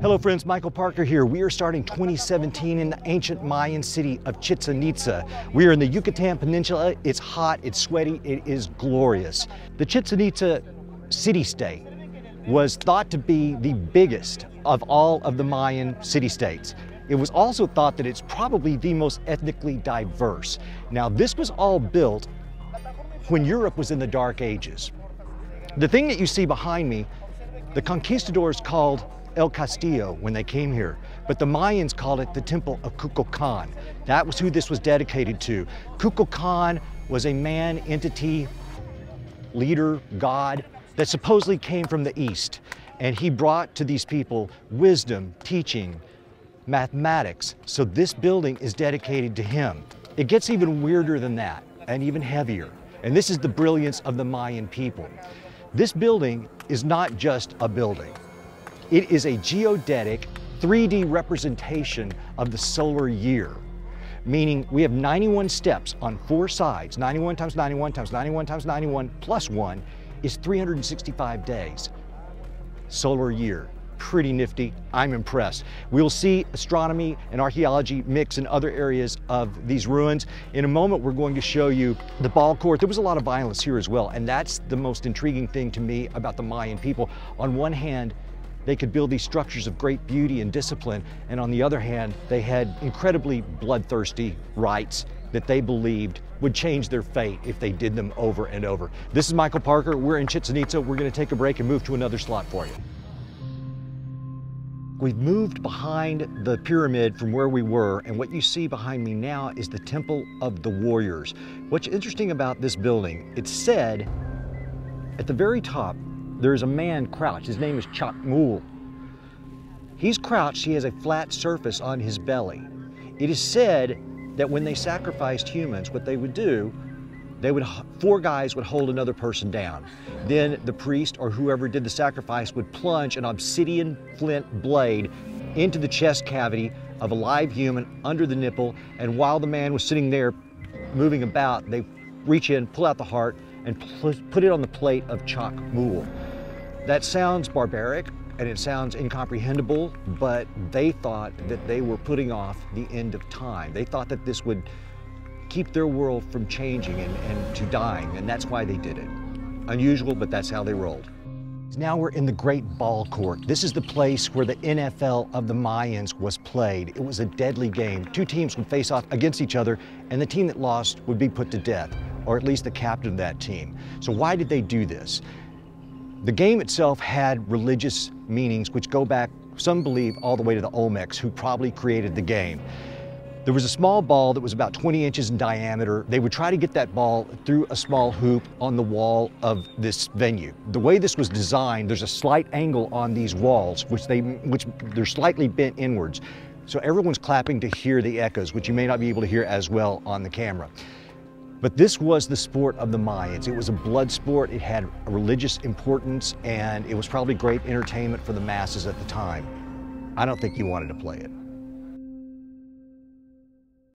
Hello friends, Michael Parker here. We are starting 2017 in the ancient Mayan city of Chichen Itza. We are in the Yucatan Peninsula. It's hot, it's sweaty, it is glorious. The Chichen Itza city-state was thought to be the biggest of all of the Mayan city-states. It was also thought that it's probably the most ethnically diverse. Now, this was all built when Europe was in the Dark Ages. The thing that you see behind me, the conquistadors called El Castillo when they came here, but the Mayans called it the Temple of Kukulcan. That was who this was dedicated to. Kukulcan was a man, entity, leader, god that supposedly came from the east, and he brought to these people wisdom, teaching, mathematics. So this building is dedicated to him. It gets even weirder than that, and even heavier. And this is the brilliance of the Mayan people. This building is not just a building. It is a geodetic 3D representation of the solar year, meaning we have 91 steps on 4 sides. 91 times 91 times 91 times 91 plus 1 is 365 days. Solar year. Pretty nifty. I'm impressed. We'll see astronomy and archaeology mix in other areas of these ruins. In a moment, we're going to show you the ball court. There was a lot of violence here as well, and that's the most intriguing thing to me about the Mayan people. On one hand, they could build these structures of great beauty and discipline, and on the other hand, they had incredibly bloodthirsty rites that they believed would change their fate if they did them over and over. This is Michael Parker. We're in Chichen Itza. We're going to take a break and move to another slot for you. We've moved behind the pyramid from where we were, and what you see behind me now is the Temple of the Warriors. What's interesting about this building, it's said at the very top, there's a man crouched. His name is Chacmool. He's crouched, he has a flat surface on his belly. It is said that when they sacrificed humans, what they would do, 4 guys would hold another person down. Then the priest or whoever did the sacrifice would plunge an obsidian flint blade into the chest cavity of a live human under the nipple, and while the man was sitting there moving about, they reach in, pull out the heart, and put it on the plate of Chacmool. That sounds barbaric and it sounds incomprehensible, but they thought that they were putting off the end of time. They thought that this would keep their world from changing and to dying, and that's why they did it. Unusual, but that's how they rolled. Now we're in the Great Ball Court. This is the place where the NFL of the Mayans was played. It was a deadly game. 2 teams would face off against each other, and the team that lost would be put to death, or at least the captain of that team. So why did they do this? The game itself had religious meanings which go back, some believe, all the way to the Olmecs, who probably created the game. There was a small ball that was about 20 inches in diameter. They would try to get that ball through a small hoop on the wall of this venue. The way this was designed, there's a slight angle on these walls, which they're slightly bent inwards. So everyone's clapping to hear the echoes, which you may not be able to hear as well on the camera. But this was the sport of the Mayans. It was a blood sport, it had a religious importance, and it was probably great entertainment for the masses at the time. I don't think you wanted to play it.